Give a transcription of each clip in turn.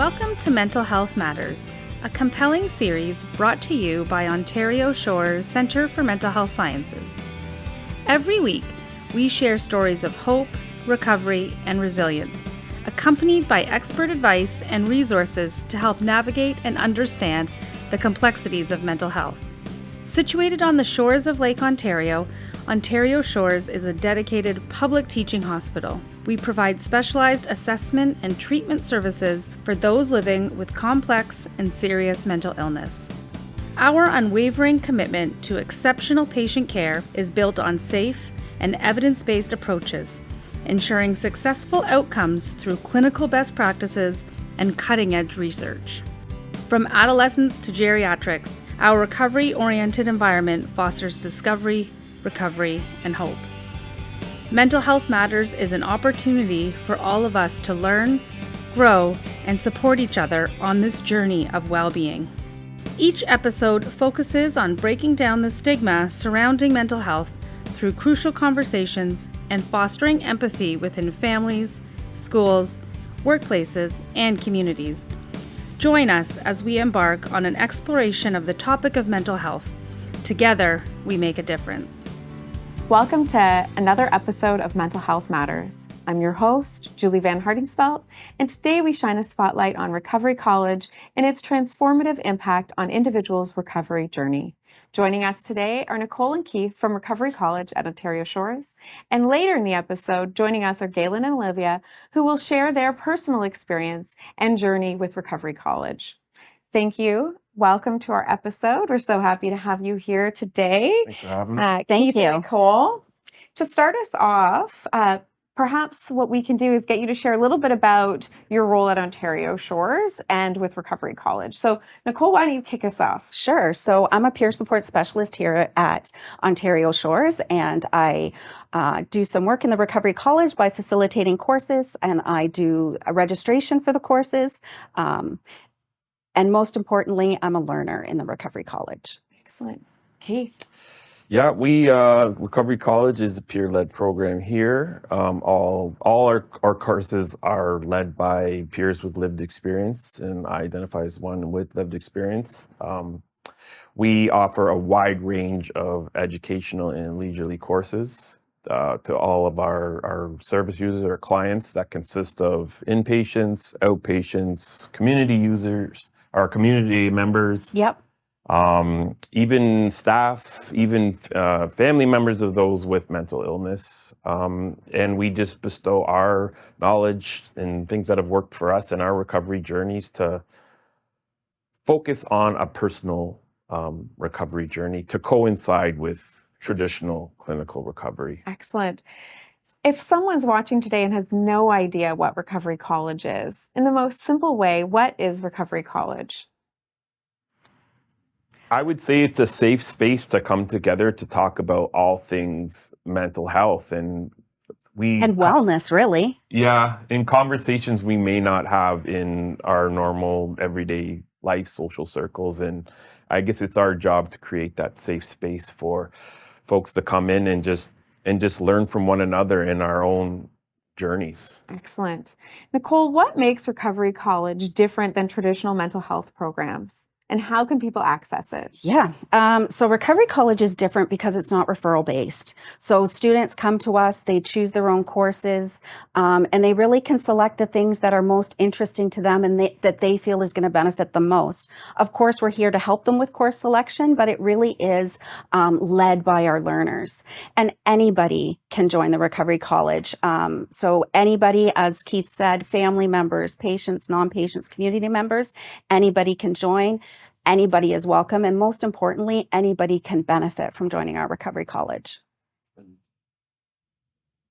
Welcome to Mental Health Matters, a compelling series brought to you by Ontario Shore's Centre for Mental Health Sciences. Every week, we share stories of hope, recovery, and resilience, accompanied by expert advice and resources to help navigate and understand the complexities of mental health. Situated on the shores of Lake Ontario, Ontario Shores is a dedicated public teaching hospital. We provide specialized assessment and treatment services for those living with complex and serious mental illness. Our unwavering commitment to exceptional patient care is built on safe and evidence-based approaches, ensuring successful outcomes through clinical best practices and cutting-edge research. From adolescence to geriatrics, our recovery-oriented environment fosters discovery, recovery, and hope. Mental Health Matters is an opportunity for all of us to learn, grow, and support each other on this journey of well-being. Each episode focuses on breaking down the stigma surrounding mental health through crucial conversations and fostering empathy within families, schools, workplaces, and communities. Join us as we embark on an exploration of the topic of mental health. Together, we make a difference. Welcome to another episode of Mental Health Matters. I'm your host, Julie Van Hardingsveld, and today we shine a spotlight on Recovery College and its transformative impact on individuals' recovery journey. Joining us today are Nicole and Keith from Recovery College at Ontario Shores, and later in the episode, joining us are Galen and Olivia, who will share their personal experience and journey with Recovery College. Thank you. Welcome to our episode. We're so happy to have you here today. Thanks for having me. Keith Thank you. and Nicole. To start us off, perhaps what we can do is get you to share a little bit about your role at Ontario Shores and with Recovery College. So Nicole, why don't you kick us off? Sure. So I'm a peer support specialist here at Ontario Shores, and I do some work in the Recovery College by facilitating courses, and I do a registration for the courses. And most importantly, I'm a learner in the Recovery College. Excellent. Keith. Yeah, Recovery College is a peer-led program here. All our courses are led by peers with lived experience, and I identify as one with lived experience. We offer a wide range of educational and leisurely courses to all of our service users, our clients, that consist of inpatients, outpatients, community users, our community members. Yep. Even staff, even family members of those with mental illness. And we just bestow our knowledge and things that have worked for us in our recovery journeys to focus on a personal recovery journey to coincide with traditional clinical recovery. Excellent. If someone's watching today and has no idea what Recovery College is, in the most simple way, what is Recovery College? I would say it's a safe space to come together to talk about all things mental health and wellness, really. Yeah, in conversations we may not have in our normal everyday life social circles, and I guess it's our job to create that safe space for folks to come in and just learn from one another in our own journeys. Excellent. Nicole, what makes Recovery College different than traditional mental health programs? And how can people access it? Yeah. So Recovery College is different because it's not referral based. So students come to us, they choose their own courses, and they really can select the things that are most interesting to them and that they feel is going to benefit them most. Of course, we're here to help them with course selection, but it really is led by our learners. And anybody can join the Recovery College. So anybody, as Keith said, family members, patients, non-patients, community members, anybody can join. Anybody is welcome, and most importantly, anybody can benefit from joining our Recovery College.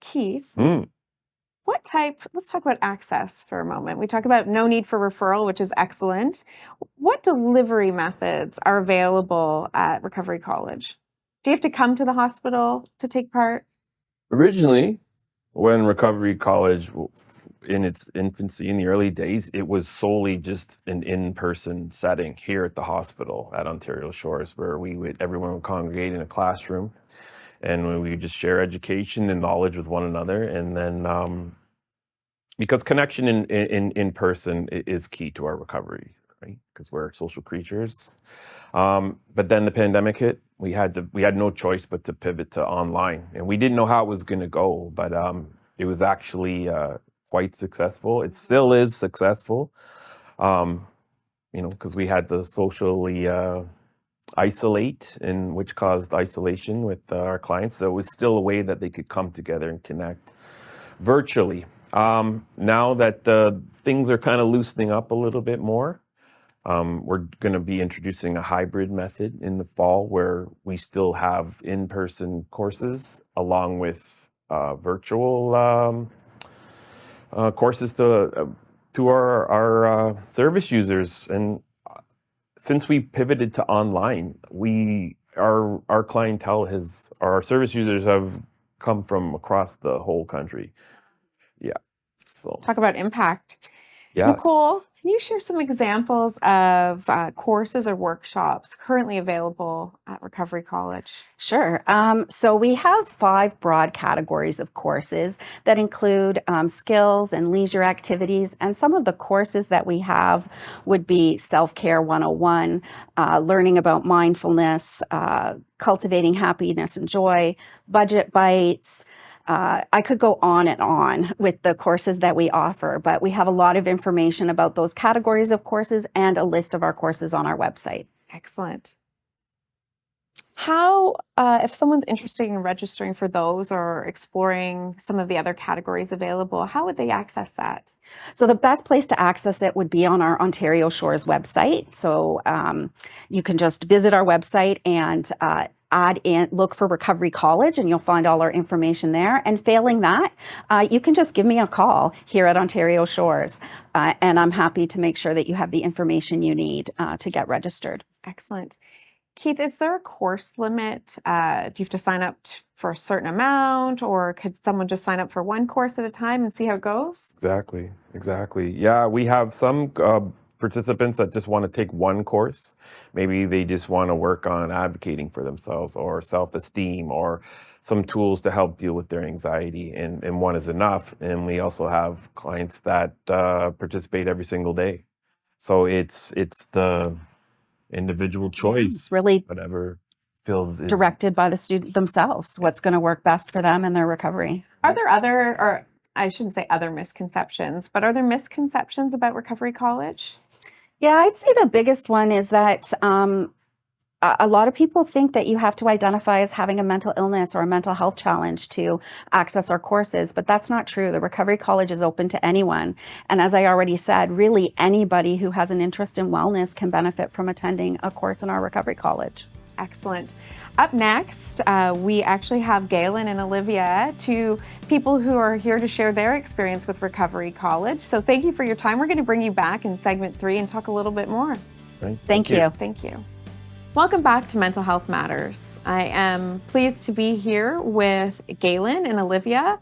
Keith, let's talk about access for a moment. We talk about no need for referral, which is excellent. What delivery methods are available at Recovery College? Do you have to come to the hospital to take part? Originally, when Recovery College in its infancy, in the early days, it was solely just an in-person setting here at the hospital at Ontario Shores, where everyone would congregate in a classroom, and we would just share education and knowledge with one another. And then because connection in person is key to our recovery, right? Because we're social creatures. But then the pandemic hit. We had no choice but to pivot to online, and we didn't know how it was going to go, but it was actually quite successful. It still is successful, because we had to socially isolate, and which caused isolation with our clients. So it was still a way that they could come together and connect virtually. Now that things are kind of loosening up a little bit more, we're going to be introducing a hybrid method in the fall where we still have in-person courses along with virtual courses to our service users. And since we pivoted to online, our clientele our service users have come from across the whole country. Yeah. So Talk about impact. yes. Nicole, can you share some examples of courses or workshops currently available at Recovery College? Sure. So we have 5 broad categories of courses that include skills and leisure activities. And some of the courses that we have would be Self-Care 101, learning about mindfulness, cultivating happiness and joy, budget bites. I could go on and on with the courses that we offer, but we have a lot of information about those categories of courses and a list of our courses on our website. Excellent. How, if someone's interested in registering for those or exploring some of the other categories available, how would they access that? So the best place to access it would be on our Ontario Shores website. So you can just visit our website and look for Recovery College, and you'll find all our information there. And failing that, you can just give me a call here at Ontario Shores, and I'm happy to make sure that you have the information you need to get registered. Excellent. Keith, is there a course limit? Do you have to sign up for a certain amount, or could someone just sign up for one course at a time and see how it goes? Exactly. Yeah, we have some participants that just want to take one course. Maybe they just want to work on advocating for themselves or self-esteem or some tools to help deal with their anxiety, and one is enough. And we also have clients that participate every single day. So it's the individual choice. It's really whatever feels is directed by the student themselves, what's going to work best for them and their recovery. Are there other, or I shouldn't say other misconceptions, but are there misconceptions about Recovery College? Yeah, I'd say the biggest one is that a lot of people think that you have to identify as having a mental illness or a mental health challenge to access our courses, but that's not true. The Recovery College is open to anyone. And as I already said, really anybody who has an interest in wellness can benefit from attending a course in our Recovery College. Excellent. Up next, we actually have Galen and Olivia, two people who are here to share their experience with Recovery College. So thank you for your time. We're going to bring you back in segment 3 and talk a little bit more. right? Thank you. Thank you. Welcome back to Mental Health Matters. I am pleased to be here with Galen and Olivia,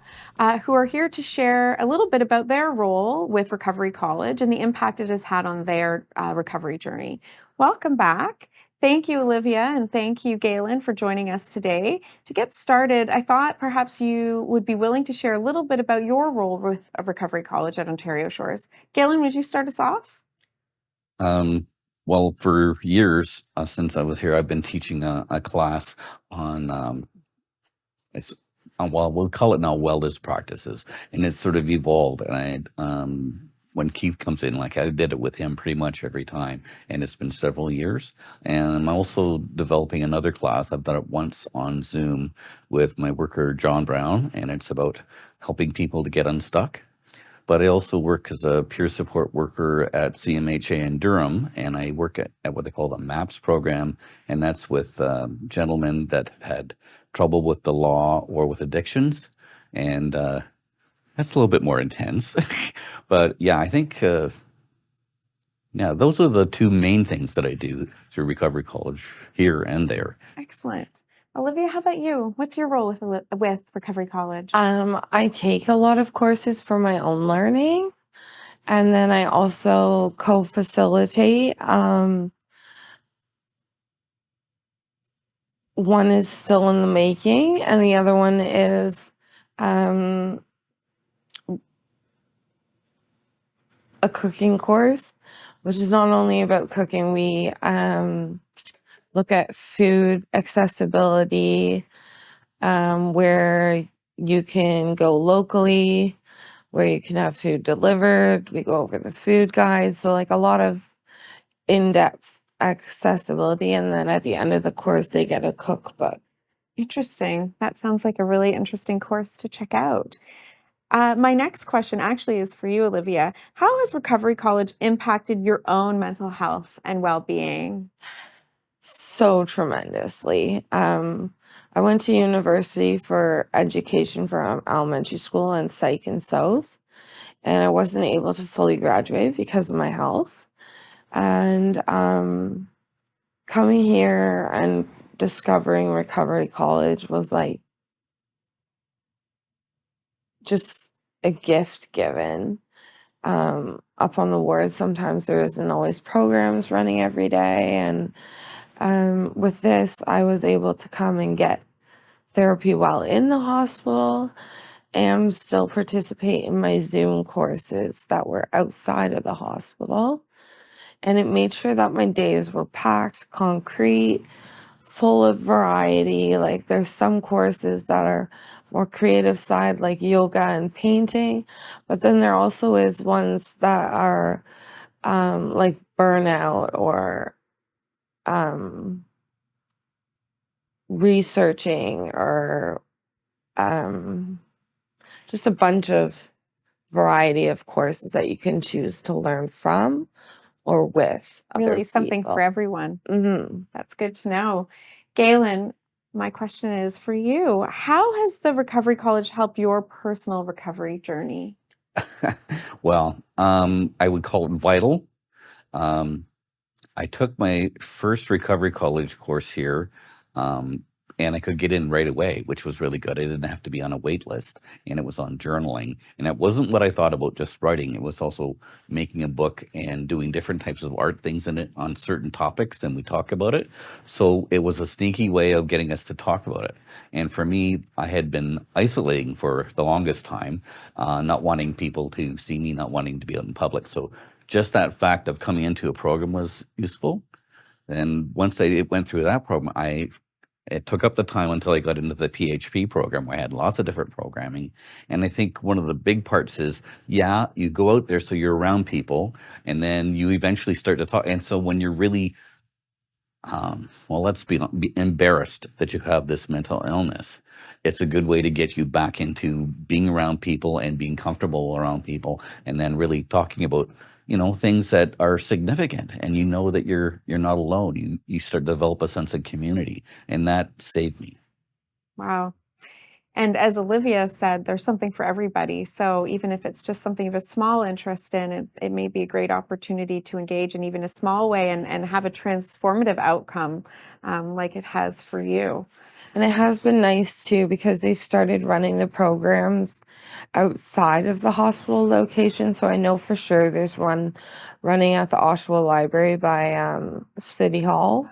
who are here to share a little bit about their role with Recovery College and the impact it has had on their recovery journey. Welcome back. Thank you, Olivia, and thank you, Galen, for joining us today. To get started, I thought perhaps you would be willing to share a little bit about your role with Recovery College at Ontario Shores. Galen, would you start us off? Well, for years since I was here, I've been teaching a class on well, we'll call it now wellness practices, and it's sort of evolved. And when Keith comes in, like I did it with him pretty much every time, and it's been several years. And I'm also developing another class. I've done it once on Zoom with my worker John Brown, and it's about helping people to get unstuck. But I also work as a peer support worker at CMHA in Durham, and I work at what they call the MAPS program, and that's with gentlemen that have had trouble with the law or with addictions, and that's a little bit more intense. But yeah, I think, those are the two main things that I do through Recovery College here and there. Excellent. Olivia, how about you? What's your role with Recovery College? I take a lot of courses for my own learning, and then I also co-facilitate. One is still in the making, and the other one is a cooking course, which is not only about cooking. We look at food accessibility, where you can go locally, where you can have food delivered. We go over the food guides. So like a lot of in-depth accessibility. And then at the end of the course, they get a cookbook. Interesting. That sounds like a really interesting course to check out. My next question actually is for you, Olivia. How has Recovery College impacted your own mental health and well-being? So tremendously. I went to university for education for elementary school and psych and SOS, and I wasn't able to fully graduate because of my health. And coming here and discovering Recovery College was like just a gift given. Up on the wards, sometimes there isn't always programs running every day, and with this, I was able to come and get therapy while in the hospital and still participate in my Zoom courses that were outside of the hospital. And it made sure that my days were packed, concrete, full of variety. Like there's some courses that are more creative side, like yoga and painting, but then there also is ones that are like burnout or researching or just a bunch of variety of courses that you can choose to learn from or with other Really something people. for everyone. Mm-hmm. That's good to know. Galen, my question is for you. How has the Recovery College helped your personal recovery journey? Well, I would call it vital. Um, I took my first recovery college course here, and I could get in right away, which was really good. I didn't have to be on a wait list, and it was on journaling. And it wasn't what I thought about just writing. It was also making a book and doing different types of art things in it on certain topics, and we talk about it. So it was a sneaky way of getting us to talk about it. And for me, I had been isolating for the longest time, not wanting people to see me, not wanting to be out in public. So just that fact of coming into a program was useful. And once I went through that program, it took up the time until I got into the PHP program where I had lots of different programming. And I think one of the big parts is, yeah, you go out there so you're around people, and then you eventually start to talk. And so when you're really, well, let's be embarrassed that you have this mental illness, it's a good way to get you back into being around people and being comfortable around people, and then really talking about things that are significant, and that you're not alone. You start to develop a sense of community, and that saved me. Wow. And as Olivia said, there's something for everybody. So even if it's just something of a small interest in, it may be a great opportunity to engage in even a small way and have a transformative outcome like it has for you. And it has been nice too, because they've started running the programs outside of the hospital location. So I know for sure there's one running at the Oshawa Library by City Hall.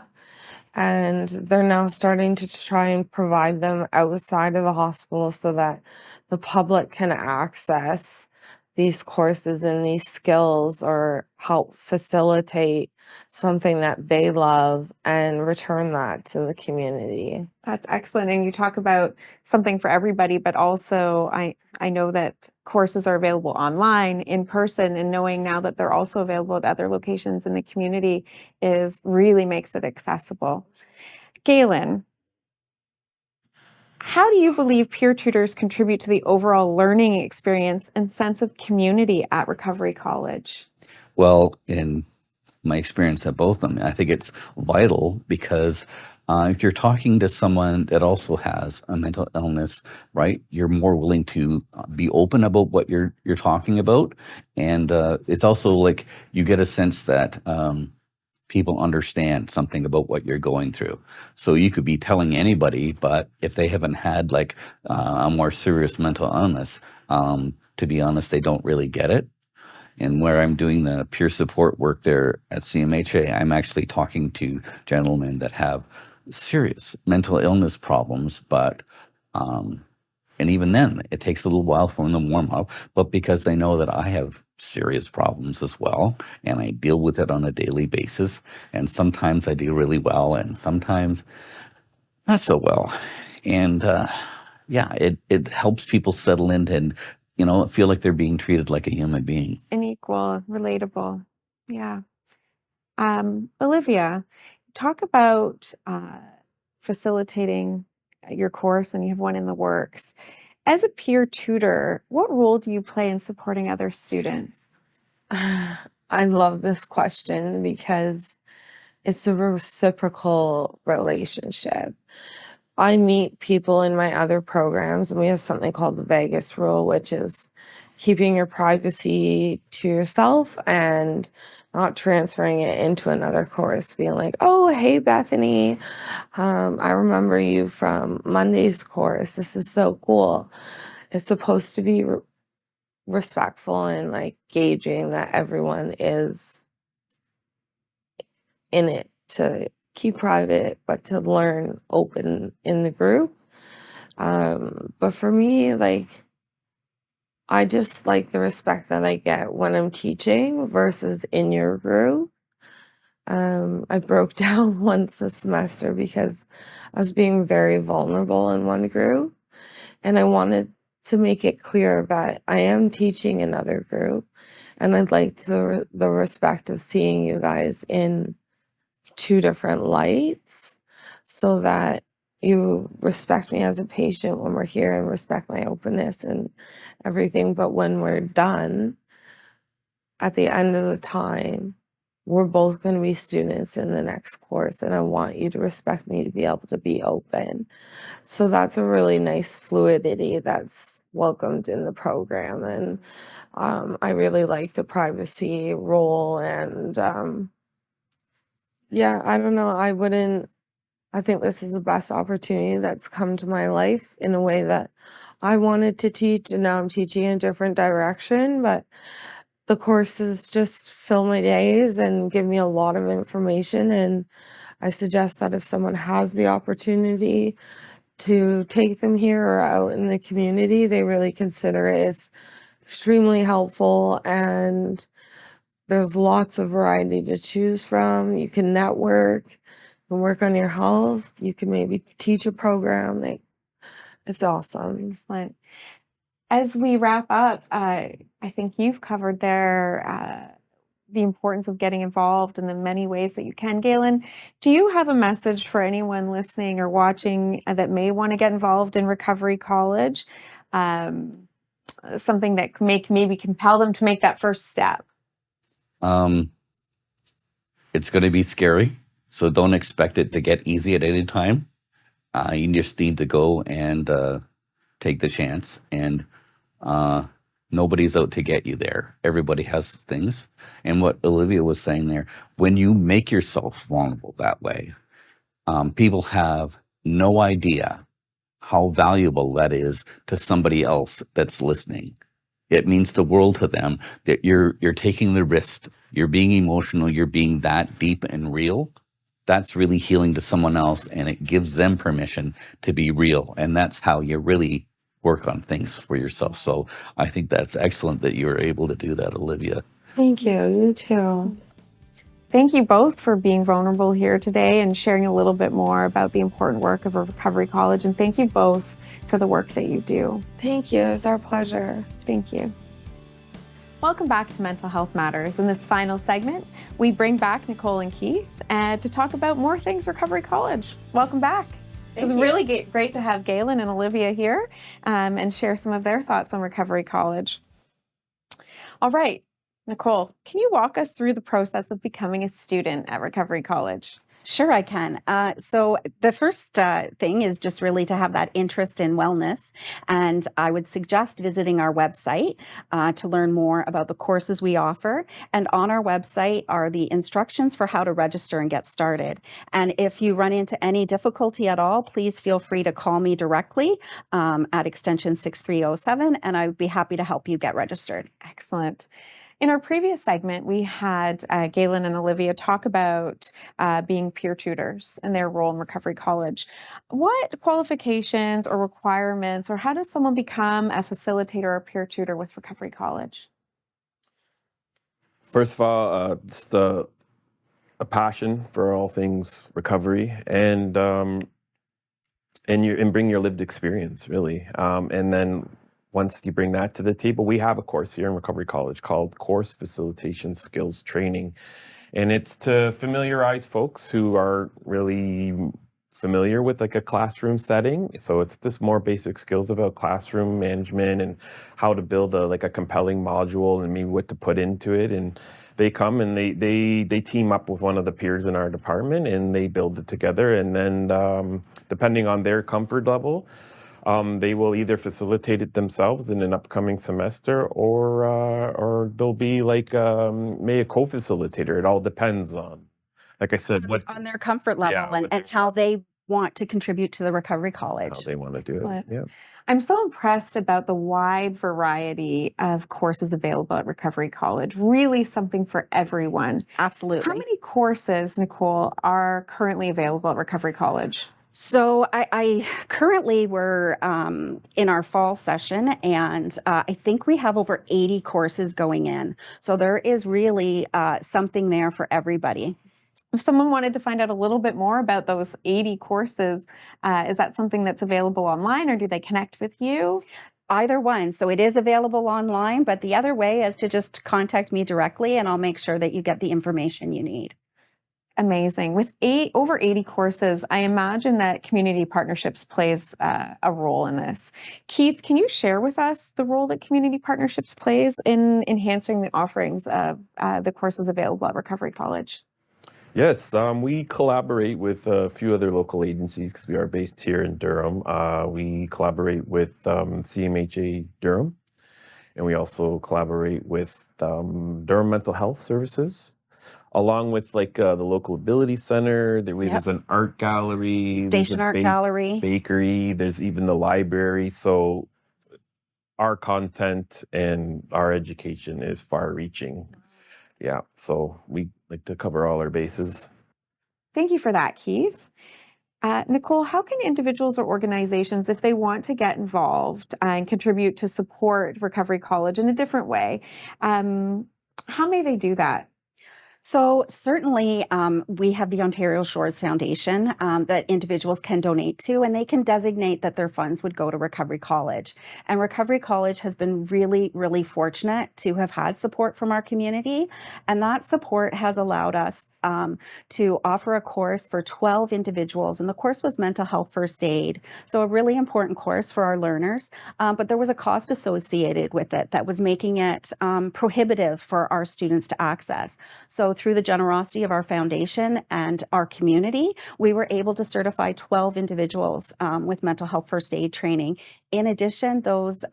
And they're now starting to try and provide them outside of the hospital so that the public can access these courses and these skills, or help facilitate something that they love and return that to the community. That's excellent. And you talk about something for everybody, but also I know that courses are available online, in person, and knowing now that they're also available at other locations in the community really makes it accessible. Galen, how do you believe peer tutors contribute to the overall learning experience and sense of community at Recovery College? Well, in my experience at both of them, I think it's vital because if you're talking to someone that also has a mental illness, right, you're more willing to be open about what you're talking about. And it's also like you get a sense that people understand something about what you're going through. So you could be telling anybody, but if they haven't had like a more serious mental illness, to be honest, they don't really get it. And where I'm doing the peer support work there at CMHA, I'm actually talking to gentlemen that have serious mental illness problems, but And even then, it takes a little while for them to warm up, but because they know that I have serious problems as well, and I deal with it on a daily basis, and sometimes I do really well, and sometimes not so well. And yeah, it helps people settle into and, feel like they're being treated like a human being. And equal, relatable. Yeah. Olivia, talk about facilitating your course, and you have one in the works. As a peer tutor, what role do you play in supporting other students? I love this question because it's a reciprocal relationship. I meet people in my other programs, and we have something called the Vegas rule, which is keeping your privacy to yourself and not transferring it into another course, being like, oh, hey, Bethany, I remember you from Monday's course. This is so cool. It's supposed to be respectful and like gauging that everyone is in it to keep private, but to learn open in the group. But for me, like, I just like the respect that I get when I'm teaching versus in your group. I broke down once a semester because I was being very vulnerable in one group, and I wanted to make it clear that I am teaching another group, and I'd like the respect of seeing you guys in two different lights so that you respect me as a patient when we're here and respect my openness and everything. But when we're done, at the end of the time, we're both going to be students in the next course, and I want you to respect me to be able to be open. So that's a really nice fluidity that's welcomed in the program. And I really like the privacy role. And yeah, I don't know. I think this is the best opportunity that's come to my life in a way that I wanted to teach, and now I'm teaching in a different direction. But the courses just fill my days and give me a lot of information. And I suggest that if someone has the opportunity to take them here or out in the community, they really consider it. It's extremely helpful, and there's lots of variety to choose from. You can network, you can work on your health, you can maybe teach a program. It's awesome. Excellent. As we wrap up, I think you've covered there the importance of getting involved in the many ways that you can. Galen, do you have a message for anyone listening or watching that may want to get involved in Recovery College? Something that maybe compel them to make that first step? It's going to be scary, so don't expect it to get easy at any time. You just need to go and take the chance, and nobody's out to get you there. Everybody has things. And what Olivia was saying there, when you make yourself vulnerable that way, people have no idea how valuable that is to somebody else that's listening. It means the world to them that you're taking the risk, you're being emotional, you're being that deep and real. That's really healing to someone else, and it gives them permission to be real. And that's how you really work on things for yourself. So I think that's excellent that you were able to do that, Olivia. Thank you. You too. Thank you both for being vulnerable here today and sharing a little bit more about the important work of a Recovery College. And thank you both for the work that you do. Thank you. It's our pleasure. Thank you. Welcome back to Mental Health Matters. In this final segment, we bring back Nicole and Keith to talk about more things Recovery College. Welcome back. It was really great to have Galen and Olivia here and share some of their thoughts on Recovery College. All right, Nicole, can you walk us through the process of becoming a student at Recovery College? Sure, I can. So the first thing is just really to have that interest in wellness. And I would suggest visiting our website to learn more about the courses we offer. And on our website are the instructions for how to register and get started. And if you run into any difficulty at all, please feel free to call me directly at extension 6307, and I would be happy to help you get registered. Excellent. In our previous segment, we had Galen and Olivia talk about being peer tutors and their role in Recovery College. What qualifications or requirements, or how does someone become a facilitator or peer tutor with Recovery College? First of all, just a passion for all things recovery, and bring your lived experience, really. And then once you bring that to the table, we have a course here in Recovery College called Course Facilitation Skills Training. And it's to familiarize folks who are really familiar with like a classroom setting. So it's just more basic skills about classroom management and how to build a compelling module and maybe what to put into it. And they come and they team up with one of the peers in our department and they build it together. And then depending on their comfort level, they will either facilitate it themselves in an upcoming semester, or they'll be like maybe a co-facilitator. It all depends on, like I said, what On their comfort level and how they want to contribute to the Recovery College. how they want to do it. Yeah. I'm so impressed about the wide variety of courses available at Recovery College. Really something for everyone. Absolutely. How many courses, Nicole, are currently available at Recovery College? So I currently we're in our fall session, and I think we have over 80 courses going in. So there is really something there for everybody. If someone wanted to find out a little bit more about those 80 courses, is that something that's available online, or do they connect with you? Either one. So it is available online, but the other way is to just contact me directly, and I'll make sure that you get the information you need. Amazing. With over 80 courses, I imagine that community partnerships plays a role in this. Keith, can you share with us the role that community partnerships plays in enhancing the offerings of the courses available at Recovery College? Yes, we collaborate with a few other local agencies because we are based here in Durham. We collaborate with CMHA Durham, and we also collaborate with Durham Mental Health Services, along with like the local ability center. There's an art gallery, Station Art Gallery, bakery. There's even the library. So our content and our education is far-reaching. Yeah, so we like to cover all our bases. Thank you for that, Keith. Nicole, how can individuals or organizations, if they want to get involved and contribute to support Recovery College in a different way, how may they do that? So certainly we have the Ontario Shores Foundation that individuals can donate to, and they can designate that their funds would go to Recovery College. And Recovery College has been really, really fortunate to have had support from our community. And that support has allowed us to offer a course for 12 individuals. And the course was mental health first aid. So a really important course for our learners. But there was a cost associated with it that was making it prohibitive for our students to access. So through the generosity of our foundation and our community, we were able to certify 12 individuals with mental health first aid training. In addition, those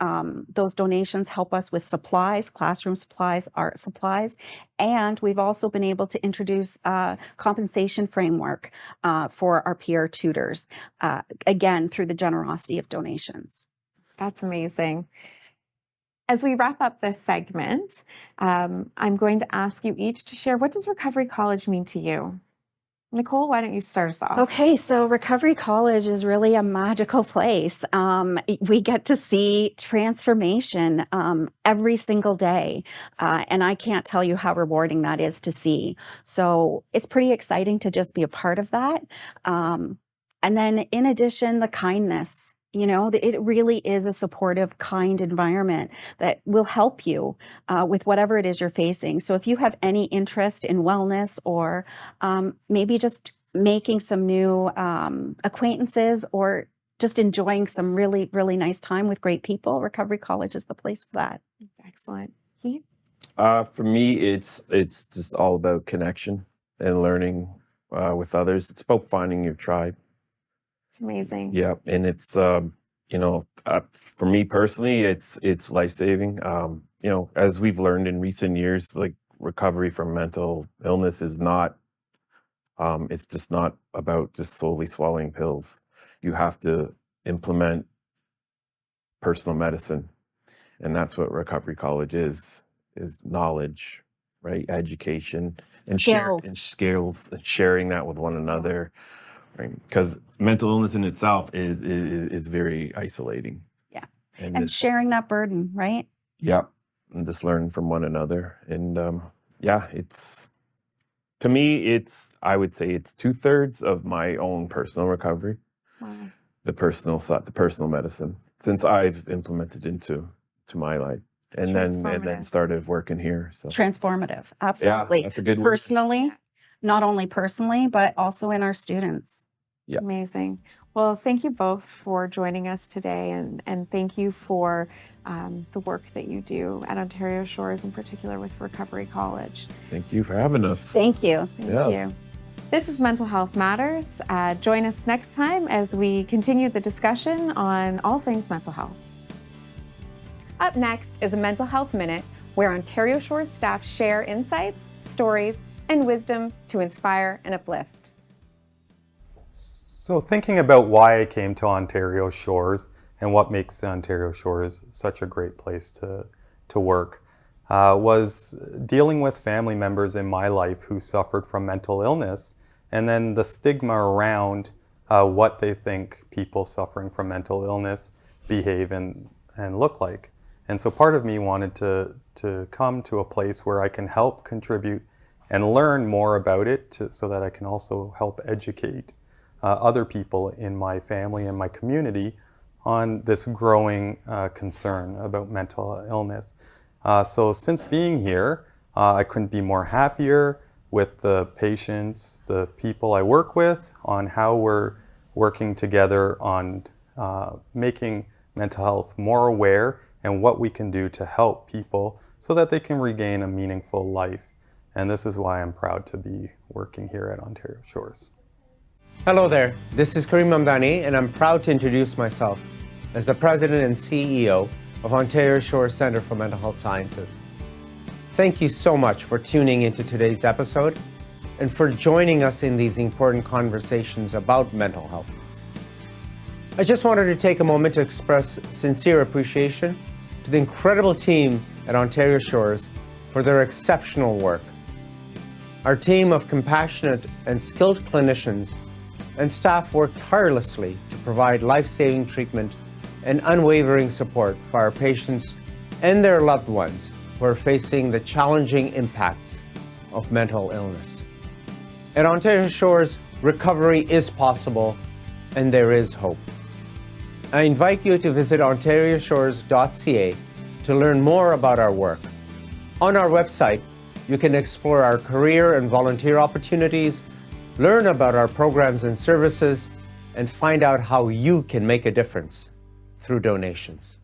donations help us with supplies, classroom supplies, art supplies, and we've also been able to introduce a compensation framework for our peer tutors, again, through the generosity of donations. That's amazing. As we wrap up this segment, I'm going to ask you each to share, what does Recovery College mean to you? Nicole, why don't you start us off? Okay, so Recovery College is really a magical place. We get to see transformation every single day, and I can't tell you how rewarding that is to see. So it's pretty exciting to just be a part of that. And then in addition, the kindness. You know, it really is a supportive, kind environment that will help you with whatever it is you're facing. So if you have any interest in wellness or maybe just making some new acquaintances or just enjoying some really, really nice time with great people, Recovery College is the place for that. That's excellent. Keith? For me, it's just all about connection and learning with others. It's about finding your tribe. It's amazing. Yeah, and it's for me personally, it's life-saving. As we've learned in recent years, like recovery from mental illness is not, it's just not about just solely swallowing pills. You have to implement personal medicine, and that's what Recovery College is. is knowledge, right? Education and Skill. skills and sharing that with one another, right? Because mental illness in itself is very isolating. Yeah. And And this, sharing that burden, right? yeah, and just learn from one another. And yeah, to me, I would say it's 2/3 of my own personal recovery, Wow. the personal side, the personal medicine, since I've implemented into my life, and then Transformative. started working here. So Transformative. yeah, Absolutely. that's a good word. Personally, not only personally, but also in our students. Yeah. Amazing. Well, thank you both for joining us today, and thank you for the work that you do at Ontario Shores, in particular with Recovery College. Thank you for having us. Thank you. Thank Yes. you. This is Mental Health Matters. Join us next time as we continue the discussion on all things mental health. Up next is a Mental Health Minute, where Ontario Shores staff share insights, stories, and wisdom to inspire and uplift. So thinking about why I came to Ontario Shores and what makes Ontario Shores such a great place to work was dealing with family members in my life who suffered from mental illness, and then the stigma around what they think people suffering from mental illness behave and look like. And so part of me wanted to come to a place where I can help contribute and learn more about it so that I can also help educate other people in my family and my community on this growing concern about mental illness. So since being here, I couldn't be more happier with the patients, the people I work with, on how we're working together on making mental health more aware and what we can do to help people so that they can regain a meaningful life. And this is why I'm proud to be working here at Ontario Shores. Hello there, this is Karim Mamdani, and I'm proud to introduce myself as the President and CEO of Ontario Shores Centre for Mental Health Sciences. Thank you so much for tuning into today's episode and for joining us in these important conversations about mental health. I just wanted to take a moment to express sincere appreciation to the incredible team at Ontario Shores for their exceptional work. Our team of compassionate and skilled clinicians and staff work tirelessly to provide life-saving treatment and unwavering support for our patients and their loved ones who are facing the challenging impacts of mental illness. At Ontario Shores, recovery is possible and there is hope. I invite you to visit ontarioshores.ca to learn more about our work. On our website, you can explore our career and volunteer opportunities, learn about our programs and services, and find out how you can make a difference through donations.